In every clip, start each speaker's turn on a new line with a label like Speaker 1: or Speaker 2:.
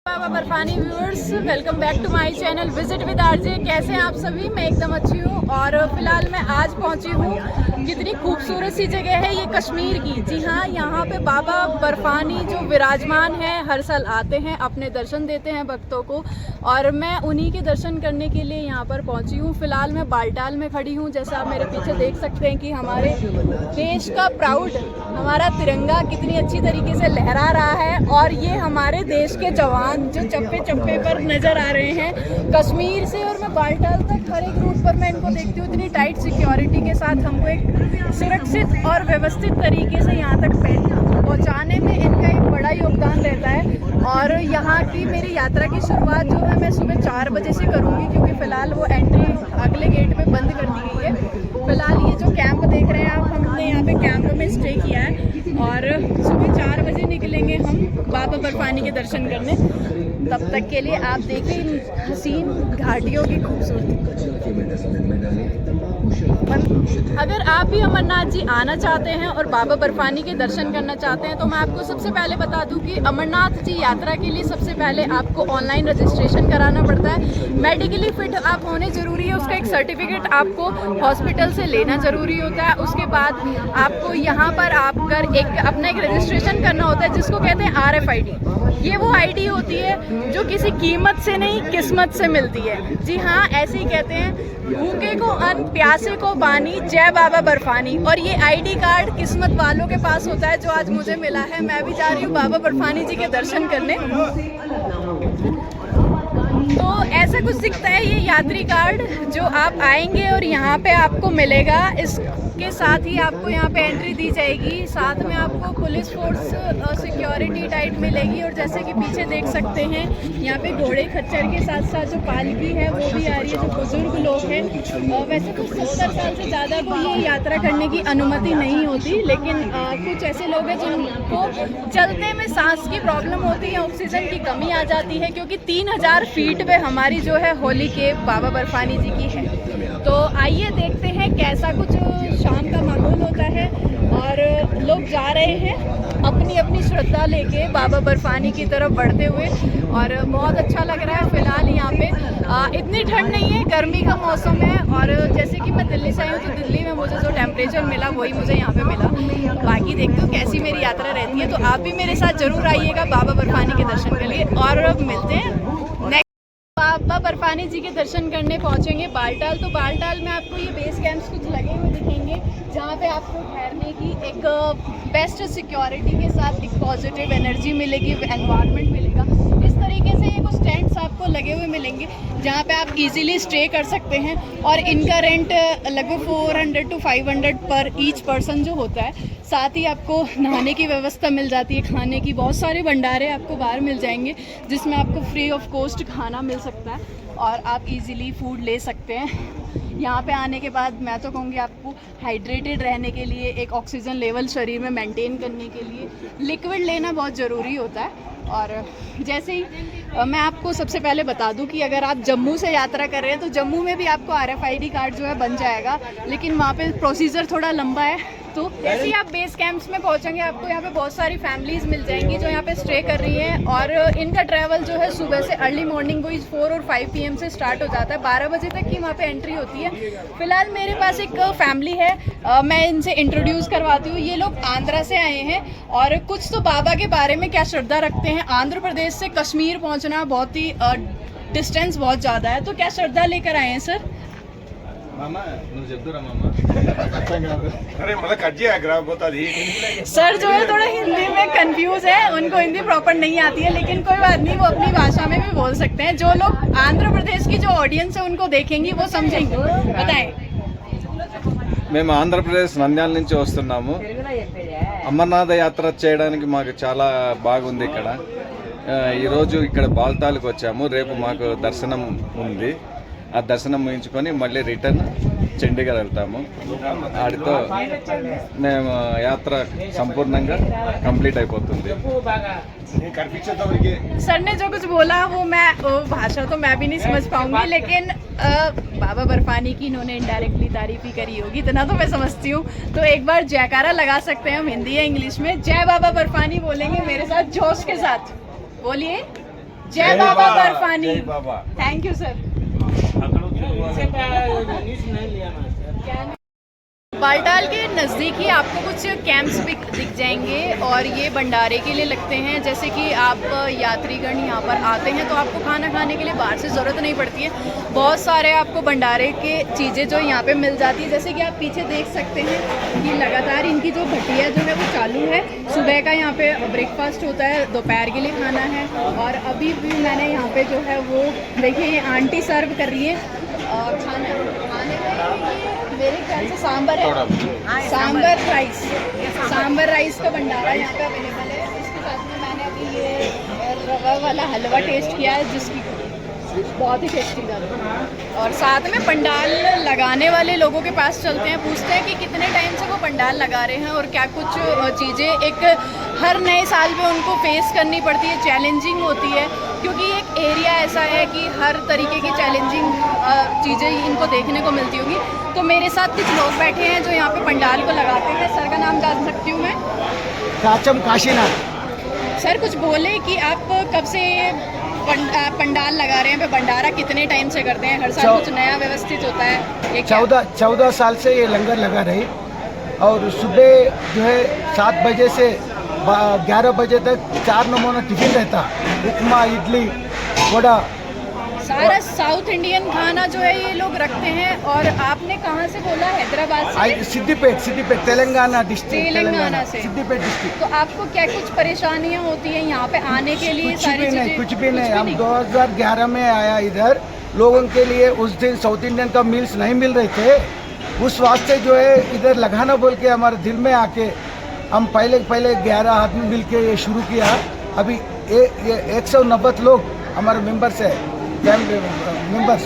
Speaker 1: Baba Barfani viewers, welcome back to my channel visit with RJ. कैसे हैं आप सभी? मैं एकदम अच्छी हूँ और फिलहाल मैं आज पहुँची हूँ। कितनी खूबसूरत सी जगह है ये कश्मीर की। जी हाँ, यहाँ पे बाबा बर्फानी जो विराजमान हैं, हर साल आते हैं, अपने दर्शन देते हैं भक्तों को और मैं उन्हीं के दर्शन करने के लिए यहाँ पर पहुँची हूँ। फिलहाल मैं बालटाल में खड़ी हूँ। जैसा आप मेरे पीछे देख सकते हैं कि हमारे देश का प्राउड, हमारा तिरंगा कितनी अच्छी तरीके से लहरा रहा है और ये हमारे देश के जवान जो चप्पे चप्पे पर नजर आ रहे हैं कश्मीर से। और मैं बालटाल तक हर एक रूट पर मैं इनको देखती हूँ, इतनी टाइट सिक्योरिटी के साथ हमको एक सुरक्षित और व्यवस्थित तरीके से यहाँ तक पहुँचाने में इनका एक बड़ा योगदान रहता है। और यहाँ की मेरी यात्रा की शुरुआत जो है मैं सुबह 4 बजे से करूँगी, क्योंकि फ़िलहाल वो एंट्री अगले गेट पे बंद कर दी गई है। फ़िलहाल ये जो कैंप देख रहे हैं आप, हमने यहाँ पे कैंप में स्टे किया है और सुबह 4 बजे निकलेंगे हम बाबा बर्फानी के दर्शन करने। तब तक के लिए आप देखें इन हसीन घाटियों की खूबसूरती। अगर आप भी अमरनाथ जी आना चाहते हैं और बाबा बर्फानी के दर्शन करना चाहते हैं तो मैं आपको सबसे पहले बता दूं कि अमरनाथ जी यात्रा के लिए सबसे पहले आपको ऑनलाइन रजिस्ट्रेशन कराना पड़ता है। मेडिकली फिट आप होने ज़रूरी है, उसका एक सर्टिफिकेट आपको हॉस्पिटल से लेना ज़रूरी होता है। उसके बाद आपको यहाँ पर आकर अपना एक रजिस्ट्रेशन करना होता है जिसको कहते हैं RFID। ये वो ID होती है जो किसी कीमत से नहीं, किस्मत से मिलती है। जी हाँ, ऐसे ही कहते हैं, भूखे को अन्न, प्यासे को पानी, जय बाबा बर्फानी। और ये ID कार्ड किस्मत वालों के पास होता है, जो आज मुझे मिला है। मैं भी जा रही हूँ बाबा बर्फानी जी के दर्शन करने। तो ऐसा कुछ दिखता है ये यात्री कार्ड जो आप आएंगे और यहाँ पे आपको मिलेगा। इसके साथ ही आपको यहाँ पे एंट्री दी जाएगी, साथ में आपको पुलिस फोर्स सिक्योरिटी टाइट मिलेगी। और जैसे कि पीछे देख सकते हैं, यहाँ पे घोड़े खच्चर के साथ साथ जो पालकी है वो भी आ रही है, जो बुजुर्ग लोग हैं। वैसे तो 70 साल से ज़्यादा को ये यात्रा करने की अनुमति नहीं होती, लेकिन कुछ ऐसे लोग हैं जिनको चलते में सांस की प्रॉब्लम होती है, ऑक्सीजन की कमी आ जाती है, क्योंकि 3000 फीट पे हमारी जो है होली के बाबा बर्फानी जी की है। तो आइए देखते हैं कैसा कुछ शाम का माहौल होता है। और लोग जा रहे हैं अपनी अपनी श्रद्धा लेके बाबा बर्फानी की तरफ बढ़ते हुए, और बहुत अच्छा लग रहा है। फिलहाल यहाँ पे इतनी ठंड नहीं है, गर्मी का मौसम है। और जैसे कि मैं दिल्ली से आई हूँ तो दिल्ली में मुझे जो टेम्परेचर मिला वही मुझे यहाँ पे मिला। बाकी देखते हो कैसी मेरी यात्रा रहती है। तो आप भी मेरे साथ जरूर आइएगा बाबा बर्फानी के दर्शन के लिए। और मिलते हैं बाबा बर्फानी जी के दर्शन करने पहुंचेंगे बालटाल। तो बालटाल में आपको ये बेस कैंप्स कुछ लगे हुए दिखेंगे, जहाँ पे आपको ठहरने की एक बेस्ट सिक्योरिटी के साथ एक पॉजिटिव एनर्जी मिलेगी, एनवायरनमेंट मिलेगा। इस तरीके से ये कुछ टेंट्स आपको लगे हुए मिलेंगे जहाँ पे आप इजीली स्टे कर सकते हैं। और इनका रेंट लगभग 400 to 500 पर ईच पर्सन जो होता है। साथ ही आपको नहाने की व्यवस्था मिल जाती है, खाने की बहुत सारे भंडारे आपको बाहर मिल जाएंगे जिसमें आपको फ्री ऑफ कॉस्ट खाना मिल सकता है और आप इजीली फूड ले सकते हैं। यहाँ पे आने के बाद मैं तो कहूँगी आपको हाइड्रेटेड रहने के लिए, एक ऑक्सीजन लेवल शरीर में मेंटेन करने के लिए लिक्विड लेना बहुत ज़रूरी होता है। और जैसे ही मैं आपको सबसे पहले बता दूं कि अगर आप जम्मू से यात्रा कर रहे हैं तो जम्मू में भी आपको RFID कार्ड जो है बन जाएगा, लेकिन वहाँ पे प्रोसीजर थोड़ा लंबा है। तो जैसे ही आप बेस कैंप्स में पहुँचेंगे आपको यहाँ पे बहुत सारी फैमिलीज़ मिल जाएंगी जो यहाँ पे स्टे कर रही हैं। और इनका ट्रैवल जो है सुबह से अर्ली मॉर्निंग को 4 और 5 PM से स्टार्ट हो जाता है। 12 बजे तक की वहाँ पे एंट्री होती है। फिलहाल मेरे पास एक फैमिली है, मैं इनसे इंट्रोड्यूस करवाती हूँ। ये लोग आंध्रा से आए हैं और कुछ तो बाबा के बारे में क्या श्रद्धा रखते हैं। आंध्र प्रदेश से कश्मीर पहुँचना बहुत ही डिस्टेंस बहुत ज़्यादा है, तो क्या श्रद्धा लेकर आए हैं सर?
Speaker 2: मामा मामा अरे मतलब कज्जे बता दी।
Speaker 1: सर जो है थोड़ा हिंदी में कंफ्यूज है, उनको हिंदी प्रॉपर नहीं आती है, लेकिन कोई बात नहीं, वो अपनी भाषा में भी बोल सकते हैं। जो लोग आंध्र प्रदेश की जो ऑडियंस है उनको देखेंगी वो समझेंगे। बताएं।
Speaker 3: మేము ఆంధ్రప్రదేశ్ నంద్యాల నుంచి వస్తున్నాము. అమర్నాథ యాత్ర చేయడానికి మాకు చాలా బాగుంది ఇక్కడ. ఈరోజు ఇక్కడ బాల్తాల్కి వచ్చాము. రేపు మాకు దర్శనం ఉంది. ఆ దర్శనం ముగించుకొని మళ్ళీ రిటర్న్ చండీగఢ్ వెళ్తాము. ఆడితో మేము యాత్ర సంపూర్ణంగా కంప్లీట్ అయిపోతుంది.
Speaker 1: सर ने जो कुछ बोला वो भाषा तो मैं भी नहीं समझ पाऊंगी, लेकिन बाबा बर्फानी की इन्होंने इनडायरेक्टली तारीफ ही करी होगी, इतना तो मैं समझती हूँ। तो एक बार जयकारा लगा सकते हैं हम हिंदी या इंग्लिश में। जय बाबा बर्फानी बोलेंगे मेरे साथ जोश के साथ, बोलिए। जय बाबा बर्फानी।
Speaker 3: जय Baba.
Speaker 1: Thank you sir. Baltal के नज़दीक ही आपको कुछ कैंप्स भी दिख जाएंगे और ये भंडारे के लिए लगते हैं। जैसे कि आप यात्रीगण यहाँ पर आते हैं तो आपको खाना खाने के लिए बाहर से ज़रूरत नहीं पड़ती है। बहुत सारे आपको भंडारे के चीज़ें जो यहाँ पे मिल जाती है। जैसे कि आप पीछे देख सकते हैं कि लगातार इनकी जो भटिया जो है वो चालू है। सुबह का यहाँ पे ब्रेकफास्ट होता है, दोपहर के लिए खाना है और अभी भी मैंने यहाँ पे जो है वो देखिए ये आंटी सर्व कर रही है और खाने में मेरे ख्याल से सांबर है, सांबर राइस का भंडारा यहाँ पे अवेलेबल है। इसके साथ में मैंने अभी ये रवा वाला हलवा टेस्ट किया है जिसकी बहुत ही टेस्टी था। और साथ में पंडाल लगाने वाले लोगों के पास चलते हैं, पूछते हैं कि कितने टाइम से वो पंडाल लगा रहे हैं और क्या कुछ चीज़ें एक हर नए साल में उनको फेस करनी पड़ती है, चैलेंजिंग होती है क्योंकि एक एरिया ऐसा है कि हर तरीके की चैलेंजिंग चीज़ें इनको देखने को मिलती होगी। तो मेरे साथ कुछ लोग बैठे हैं जो यहाँ पे पंडाल को लगाते हैं। सर का नाम जान सकती हूँ मैं?
Speaker 4: काचम काशीनाथ।
Speaker 1: सर कुछ बोले कि आप कब से पंडाल लगा रहे हैं, भंडारा कितने टाइम से करते हैं? हर साल कुछ नया व्यवस्थित होता है?
Speaker 4: 14 साल से ये लंगर लगा रही और सुबह जो है 7 बजे से 11 बजे तक 4 नमूना टिफिन रहता, उपमा, इडली, वड़ा,
Speaker 1: सारा साउथ इंडियन खाना जो है ये लोग रखते हैं। और आपने कहाँ से बोला? हैदराबाद से?
Speaker 4: सिद्दीपेट तेलंगाना डिस्ट्रिक्ट,
Speaker 1: तेलंगाना से।
Speaker 4: सिद्दीपेट डिस्ट्रिक्ट।
Speaker 1: तो आपको क्या कुछ परेशानियाँ होती हैं यहाँ पे आने के लिए?
Speaker 4: कुछ भी नहीं। हम 2011 में आया इधर, लोगों के लिए उस दिन साउथ इंडियन का मील्स नहीं मिल रहे थे, उस वास्ते जो है इधर लगाना बोल के हमारे दिल में आके हम पहले 11 आदमी मिल के ये शुरू किया। अभी ये 190 लोग हमारे मेंबर्स है, मेंबर्स,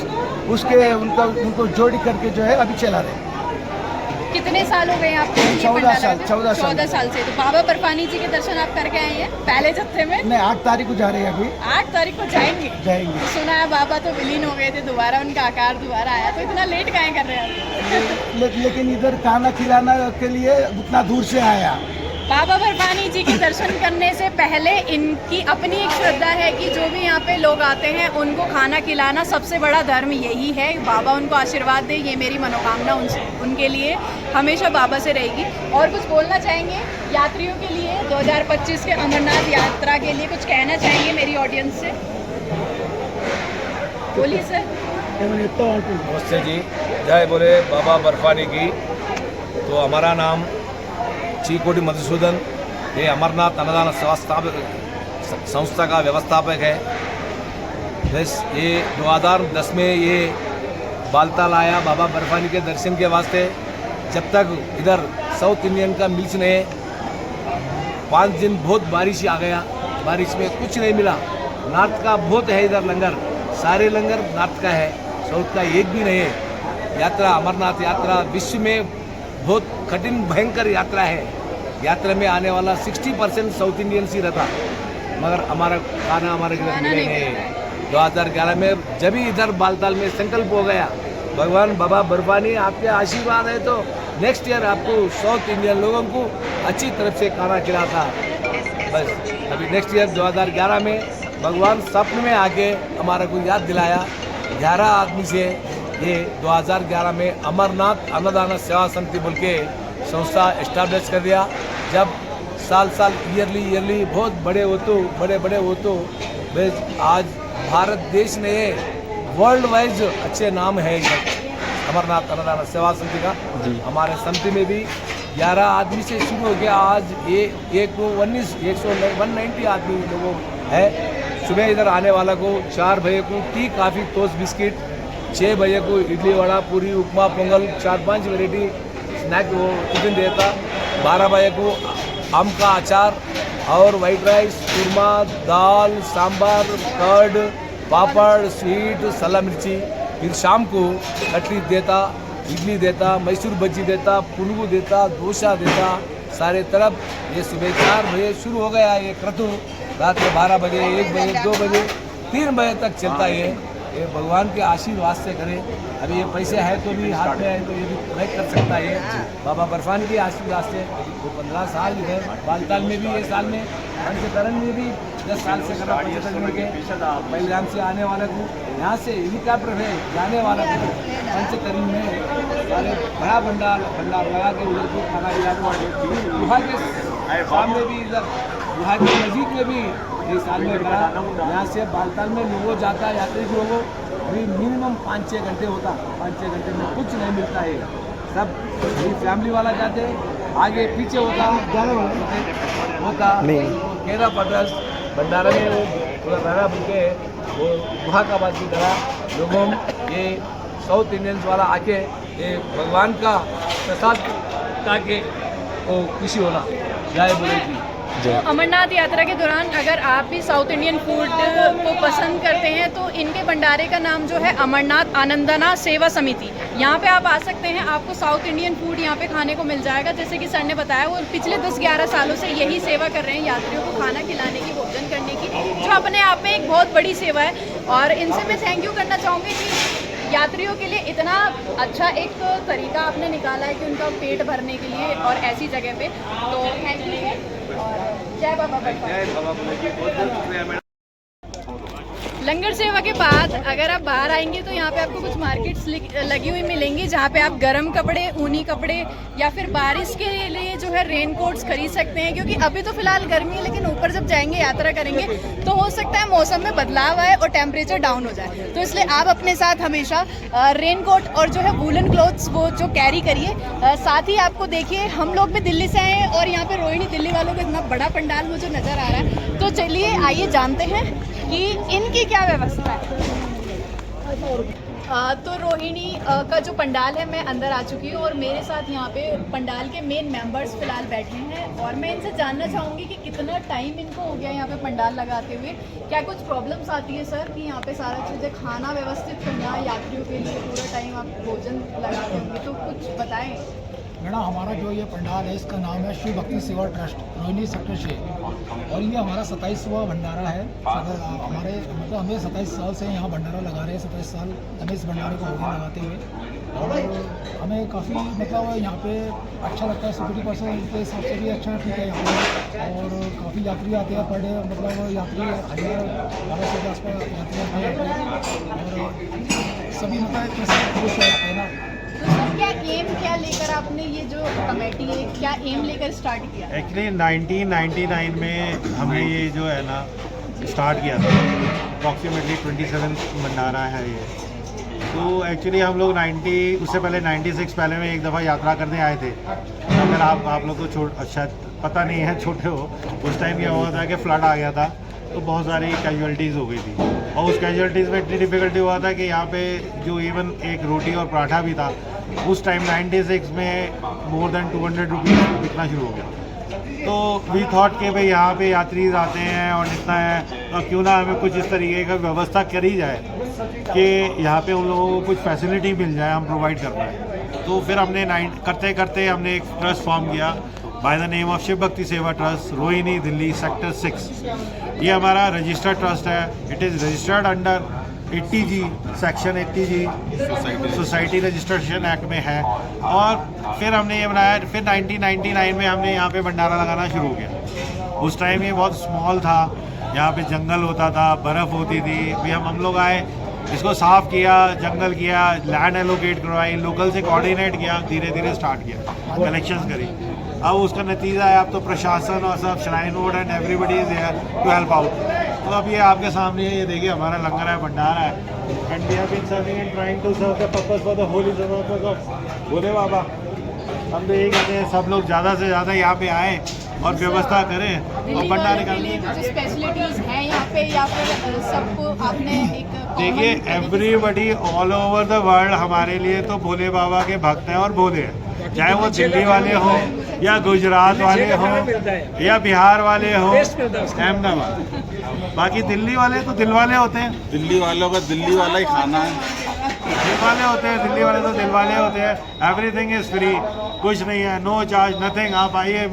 Speaker 4: उसके उनको जोड़ी करके जो है अभी चला रहे।
Speaker 1: कितने साल हो गए आपको? 14 साल से। तो बाबा बर्फानी जी के दर्शन आप करके आए हैं पहले जत्थे में?
Speaker 4: नहीं, 8 तारीख को जा रहे हैं। अभी
Speaker 1: 8 तारीख को जाएंगे। सुना है बाबा तो विलीन हो गए थे, दोबारा उनका आकार दोबारा आया, तो इतना लेट काहे कर रहे हैं?
Speaker 4: लेकिन इधर खाना खिलाना के लिए उतना दूर से आया।
Speaker 1: बाबा बर्फानी जी के दर्शन करने से पहले इनकी अपनी एक श्रद्धा है कि जो भी यहाँ पे लोग आते हैं उनको खाना खिलाना सबसे बड़ा धर्म यही है। बाबा उनको आशीर्वाद दे, ये मेरी मनोकामना उनके लिए हमेशा बाबा से रहेगी। और कुछ बोलना चाहेंगे यात्रियों के लिए? 2025 के अमरनाथ यात्रा के लिए कुछ कहना चाहेंगे मेरी ऑडियंस से? बोलिए सर।
Speaker 2: नमस्ते जी, जय बोले बाबा बर्फानी की। तो हमारा नाम चीकोटी मधुसूदन, ये अमरनाथ अन्नदान संस्था का व्यवस्थापक है। बस ये 2010 में ये बालताल आया बाबा बर्फानी के दर्शन के वास्ते। जब तक इधर साउथ इंडियन का मिल्स नहीं, 5 दिन बहुत बारिश आ गया, बारिश में कुछ नहीं मिला। नॉर्थ का बहुत है इधर लंगर, सारे लंगर नॉर्थ का है, साउथ का एक भी नहीं है। यात्रा अमरनाथ यात्रा विश्व में बहुत कठिन भयंकर यात्रा है। यात्रा में आने वाला 60% साउथ इंडियंस ही रहता, मगर हमारा खाना हमारे घर मिले नहीं। 2011 में जब ही इधर बालताल में संकल्प हो गया, भगवान बाबा बर्फानी आपके आशीर्वाद है तो नेक्स्ट ईयर आपको साउथ इंडियन लोगों को अच्छी तरफ से खाना खिलाता। बस अभी नेक्स्ट ईयर 2011 में भगवान स्वप्न में आके हमारा को याद दिलाया। 11 आदमी से ये 2011 में अमरनाथ अन्नदान सेवा समिति बोल के संस्था एस्टैब्लिश कर दिया। जब साल ईयरली बहुत बड़े हो तो बस आज भारत देश ने वर्ल्ड वाइज अच्छे नाम है अमरनाथ अन्नदान सेवा समिति का। हमारे समिति में भी 11 आदमी से शुरू हो गया, आज 190 आदमी लोगों है। सुबह इधर आने वाला को 4 बजे को टी, कॉफ़ी, टोस्ट, बिस्किट, 6 बजे को इडली, वड़ा, पूरी, उपमा, पोंगल, 4-5 वेराइटी स्नैक वो टिफिन देता। 12 बजे को आम का अचार और वाइट राइस, चूरमा, दाल, सांभर, कर्ड, पापड़, स्वीट, सला मिर्ची। फिर शाम को कटली देता, इडली देता, मैसूर बज्जी देता, पुनुगु देता, डोसा देता, सारे तरफ। ये सुबह 4 बजे शुरू हो गया ये क्रतु, रात में 12 बजे, 1 बजे, 2 बजे, 3 बजे तक चलता है। ये भगवान के आशीर्वाद से करे। अभी ये पैसे है तो भी हाथ में है तो ये भी नहीं कर सकता है। बाबा बर्फानी के आशीर्वाद से वो 15 साल इधर बालताल में भी, ये साल में पंचकरण में भी 10 साल से कर रहा हूँ 75 में के पहलगाम से आने वाले को यहाँ से हेलीकॉप्टर है जाने वाला को पंचतरी में सारे बड़ा भंडार लगा के उधर को खाना खिलाने वहाँ के सामने भी इधर वहाँ के नज़दीक में भी एक साल में करा। यहाँ से बालताल में लोगों जाता है यात्री लोगों भी मिनिमम 5-6 घंटे होता, 5-6 घंटे में कुछ नहीं मिलता है। सब फैमिली वाला जाते आगे पीछे होता केरा पटरस भंडारा में वो पूरा रहना बोल के वो वहाँ का बात की तरह लोगों ये साउथ इंडियंस वाला आके ये भगवान का प्रसाद ताकि वो खुशी होला जय बोले जी।
Speaker 1: तो अमरनाथ यात्रा के दौरान अगर आप भी साउथ इंडियन फूड को पसंद करते हैं तो इनके भंडारे का नाम जो है अमरनाथ आनंदना सेवा समिति। यहाँ पे आप आ सकते हैं, आपको साउथ इंडियन फूड यहाँ पे खाने को मिल जाएगा। जैसे कि सर ने बताया वो पिछले 10-11 सालों से यही सेवा कर रहे हैं यात्रियों को खाना खिलाने की, भोजन करने की, जो अपने आप में एक बहुत बड़ी सेवा है। और इनसे मैं थैंक यू करना चाहूँगी कि यात्रियों के लिए इतना अच्छा एक तरीका आपने निकाला है कि उनका पेट भरने के लिए और ऐसी जगह पे, तो थैंक यू और जय बाबा बर्फानी। लंगर सेवा के बाद अगर आप बाहर आएंगे तो यहाँ पे आपको कुछ मार्केट्स लगी हुई मिलेंगी जहाँ पे आप गर्म कपड़े, ऊनी कपड़े या फिर बारिश के लिए जो है रेन कोट्स खरीद सकते हैं। क्योंकि अभी तो फिलहाल गर्मी है, लेकिन ऊपर जब जाएंगे यात्रा करेंगे तो हो सकता है मौसम में बदलाव आए और टेम्परेचर डाउन हो जाए, तो इसलिए आप अपने साथ हमेशा रेन कोट और जो है वूलन क्लोथ्स वो जो कैरी करिए। साथ ही आपको देखिए हम लोग भी दिल्ली से आए हैं और यहाँ पे रोहिणी दिल्ली वालों को इतना बड़ा पंडाल मुझे नज़र आ रहा है, तो चलिए आइए जानते हैं कि इनकी क्या व्यवस्था है। तो रोहिणी का जो पंडाल है मैं अंदर आ चुकी हूँ और मेरे साथ यहाँ पे पंडाल के मेन मेंबर्स फिलहाल बैठे हैं और मैं इनसे जानना चाहूँगी कि कितना टाइम इनको हो गया यहाँ पे पंडाल लगाते हुए, क्या कुछ प्रॉब्लम्स आती है सर कि यहाँ पे सारा चीज़ें खाना व्यवस्थित करना यात्रियों के लिए पूरा टाइम आप भोजन लगाते होंगे, तो कुछ बताएँ।
Speaker 5: मैडम हमारा जो ये पंडाल है इसका नाम है शिव भक्ति सेवा ट्रस्ट रोहिणी सेक्टर 6 और ये हमारा 27वां भंडारा है। हमारे मतलब हमें 27 साल से यहाँ भंडारा लगा रहे हैं, 27 साल हमें इस भंडारे को हो गए लगाते हुए और हमें काफ़ी मतलब यहाँ पे अच्छा लगता है। सिक्योरिटी पर्सन के हिसाब से भी अच्छा ठीक है यहाँ पे और काफ़ी यात्री आते हैं पर डे, मतलब यात्री 1000-1200 के आसपास यात्री आते हैं और सभी मतलब खुश रहते हैं ना।
Speaker 1: तो सर क्या लेकर आपने ये जो कमेटी है क्या एम लेकर स्टार्ट किया?
Speaker 6: एक्चुअली 1999 में हमने ये जो है ना स्टार्ट किया था, अप्रॉक्सीमेटली 27 भंडारा है ये। तो एक्चुअली हम लोग उससे पहले 96 पहले में एक दफ़ा यात्रा करने आए थे। अगर आप लोग को शायद पता नहीं है, छोटे हो, उस टाइम क्या हुआ था कि फ्लड आ गया था तो बहुत सारी कैजुअलिटीज़ हो गई थी और उस कैजुअलिटीज़ में इतनी डिफ़िकल्टी हुआ था कि यहाँ पे जो इवन एक रोटी और पराठा भी था उस टाइम 96 में मोर देन 200 रुपीज़ बिकना शुरू हो गया। तो वी थॉट कि भाई यहाँ पे यात्री आते हैं और इतना है तो क्यों ना हमें कुछ इस तरीके का व्यवस्था करी जाए कि यहाँ पे उन लोगों को कुछ फैसिलिटी मिल जाए, हम प्रोवाइड कर पाएँ। तो फिर हमने करते करते हमने एक ट्रस्ट फॉर्म किया by the name of Shiv Bhakti Seva trust Rohini Delhi sector 6। ये हमारा रजिस्टर्ड ट्रस्ट है। It is registered under 80G section 80G society registration act में है। और फिर हमने ये बनाया, फिर 1999 में हमने यहाँ पे भंडारा लगाना शुरू किया। उस टाइम ये बहुत स्मॉल था, यहाँ पे जंगल होता था, बर्फ़ होती थी। भी हम लोग आए, इसको साफ़ किया, जंगल किया, लैंड एलोकेट करवाई, लोकल से कोऑर्डिनेट किया, धीरे धीरे स्टार्ट किया, कलेक्शंस करी। अब उसका नतीजा है अब तो प्रशासन और सब shrine board and everybody is there to help out. तो अब ये आपके सामने है, ये देखिए हमारा लंगर है, भंडारा है and we have been serving and trying to serve the purpose for the holy service of Bhole Baba. हम तो यही कहते हैं सब लोग ज़्यादा से ज़्यादा यहाँ पे आएँ और व्यवस्था करें और भंडारे का
Speaker 1: फैसिलिटीज़ हैं यहाँ पे या फिर सबको आपने एक
Speaker 6: देखिए everybody all over the world हमारे लिए तो भोले बाबा के भक्त हैं और भोले हैं, चाहे वो दिल्ली वाले हों या गुजरात वाले हों या बिहार वाले हों, अहमदाबाद। बाकी दिल्ली वाले तो दिल वाले होते हैं,
Speaker 3: दिल्ली वालों का दिल्ली वाला ही खाना है,
Speaker 6: दिल वाले होते हैं, दिल्ली वाले तो दिल वाले होते हैं। एवरीथिंग इज़ फ्री, कुछ नहीं है, नो चार्ज नथिंग। आप आइए,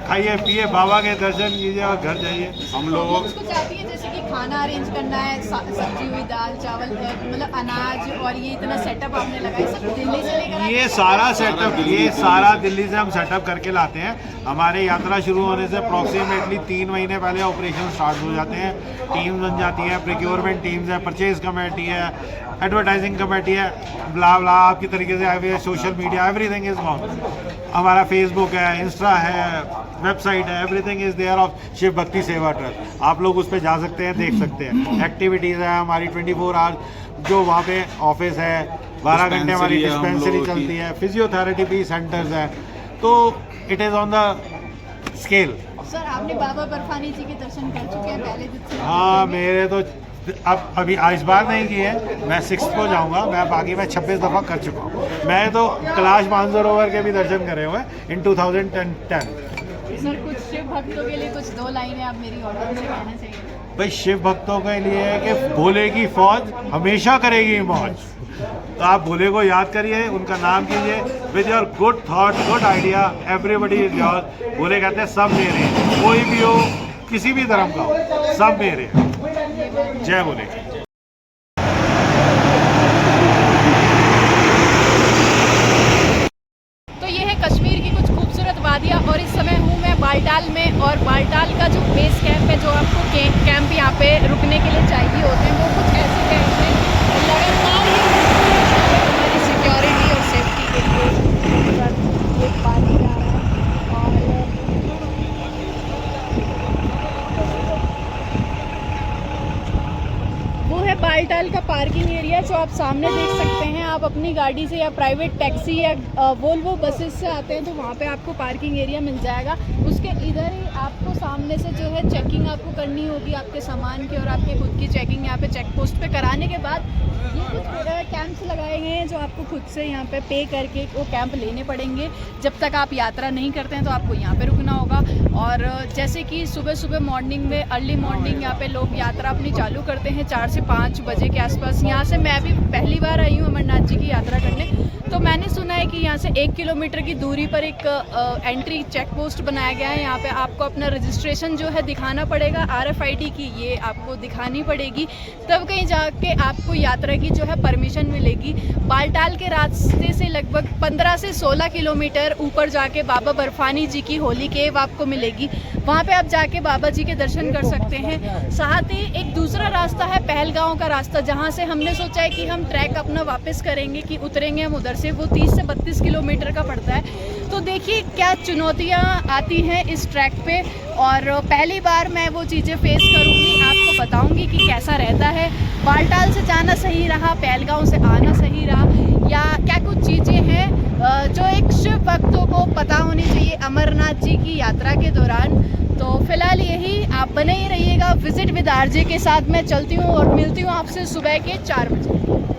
Speaker 6: खाइए पिए, बाबा के दर्शन कीजिए और घर जाइए। हम लोगों
Speaker 1: कुछ आती है जैसे कि खाना अरेंज करना है, सब्जी हुई, दाल चावल, मतलब अनाज, और ये इतना सेटअप आपने लगाया, सब दिल्ली से लेकर आते
Speaker 6: ये
Speaker 1: हैं?
Speaker 6: सारा सेटअप, ये सारा दिल्ली से हम सेटअप करके लाते हैं। हमारे यात्रा शुरू होने से अप्रॉक्सीमेटली 3 महीने पहले ऑपरेशन स्टार्ट हो जाते हैं। टीम बन जाती है, प्रिक्योरमेंट टीम्स है, परचेज कमेटी है, एडवर्टाइजिंग कमेटी है, ब्ला ब्ला आपकी तरीके से social media, everything is on. हमारा फेसबुक है, इंस्टा है, वेबसाइट है, everything is there of Shiv Bhakti Seva trust. आप लोग उस पर जा सकते हैं, देख सकते हैं। एक्टिविटीज़ है हमारी 24 आवर्स, जो वहाँ पे ऑफिस है, 12 घंटे हमारी डिस्पेंसरी चलती है, फिजियोथेरेपी भी सेंटर्स हैं। तो it is on the scale.
Speaker 1: Sir आपने बाबा बर्फानी जी के दर्शन कर चुके हैं पहले दिन से?
Speaker 6: हाँ, मेरे तो अभी इस बार नहीं किए, मैं 6 को जाऊंगा। मैं बाकी मैं 26 दफ़ा कर चुका हूँ। मैं तो कैलाश मानसरोवर के भी दर्शन करे हुए इन 2010।
Speaker 1: सर कुछ शिव भक्तों के लिए कुछ 2 लाइनें आप मेरी ऑडियंस से कहना चाहिए?
Speaker 6: भाई शिव भक्तों के लिए है कि भोले की फौज हमेशा करेगी मौज। तो आप भोले को याद करिए, उनका नाम कीजिए, with your good thought, good idea, everybody is your. Bhole कहते हैं सब मेरे हैं, कोई भी हो, किसी भी धर्म का हो, सब मेरे हैं। जय भोले।
Speaker 1: तो ये है कश्मीर की कुछ खूबसूरत वादियाँ, और इस समय हूँ मैं बालटाल में। और बालटाल का जो बेस कैंप है, जो आपको कैंप यहाँ पे रुकने के लिए चाहिए होते हैं, वो कुछ ऐसे कैंप हैं लगातार हमारी सिक्योरिटी और सेफ्टी के लिए एक पानी जा रहा है। और वो है बालटाल का पार्किंग एरिया, जो आप सामने देख सकते हैं। आप अपनी गाड़ी से या प्राइवेट टैक्सी या वोल्वो बसेस से आते हैं तो वहाँ पे आपको पार्किंग एरिया मिल जाएगा। उसके इधर ही आपको सामने से जो है चेकिंग आपको करनी होगी आपके सामान की, और आपके खुद की चेकिंग यहाँ पे चेक पोस्ट पे कराने के बाद ये कुछ कैंप्स लगाए गए हैं, जो आपको खुद से यहाँ पे पे करके वो कैंप लेने पड़ेंगे। जब तक आप यात्रा नहीं करते हैं तो आपको यहाँ पे रुकना होगा। और जैसे कि सुबह सुबह मॉर्निंग में, अर्ली मॉर्निंग यहाँ पे लोग यात्रा अपनी चालू करते हैं 4 से 5 बजे के आसपास। यहाँ से मैं भी पहली बार आई हूँ अमरनाथ जी की यात्रा करने, तो मैंने सुना है कि यहाँ से 1 किलोमीटर की दूरी पर एक एंट्री चेक पोस्ट बनाया गया है। यहाँ पे आपको अपना रजिस्ट्रेशन जो है दिखाना पड़ेगा, RFID की ये आपको दिखानी पड़ेगी, तब कहीं जाके आपको यात्रा की जो है परमिशन मिलेगी। बालटाल के रास्ते से लगभग 15 से 16 किलोमीटर ऊपर जाके बाबा बर्फानी जी की होली केव आपको मिलेगी। वहाँ पे आप जाके बाबा जी के दर्शन कर सकते हैं। साथ ही एक दूसरा रास्ता है पहलगांव का रास्ता, जहाँ से हमने सोचा है कि हम ट्रैक अपना वापस करेंगे, कि उतरेंगे हम उधर से। वो 30 से 32 किलोमीटर का पड़ता है। तो देखिए क्या चुनौतियाँ आती हैं इस ट्रैक पे, और पहली बार मैं वो चीज़ें फेस करूँगी, आपको बताऊँगी कि कैसा रहता है। बालटाल से जाना सही रहा, पहलगांव से आना सही रहा, या क्या कुछ चीज़ें हैं जो एक शिव भक्तों को पता होनी चाहिए अमरनाथ जी की यात्रा के दौरान। तो फिलहाल यही, आप बने ही रहिएगा विजिट विद RJ के साथ। मैं चलती हूँ और मिलती हूँ आपसे सुबह के 4 बजे।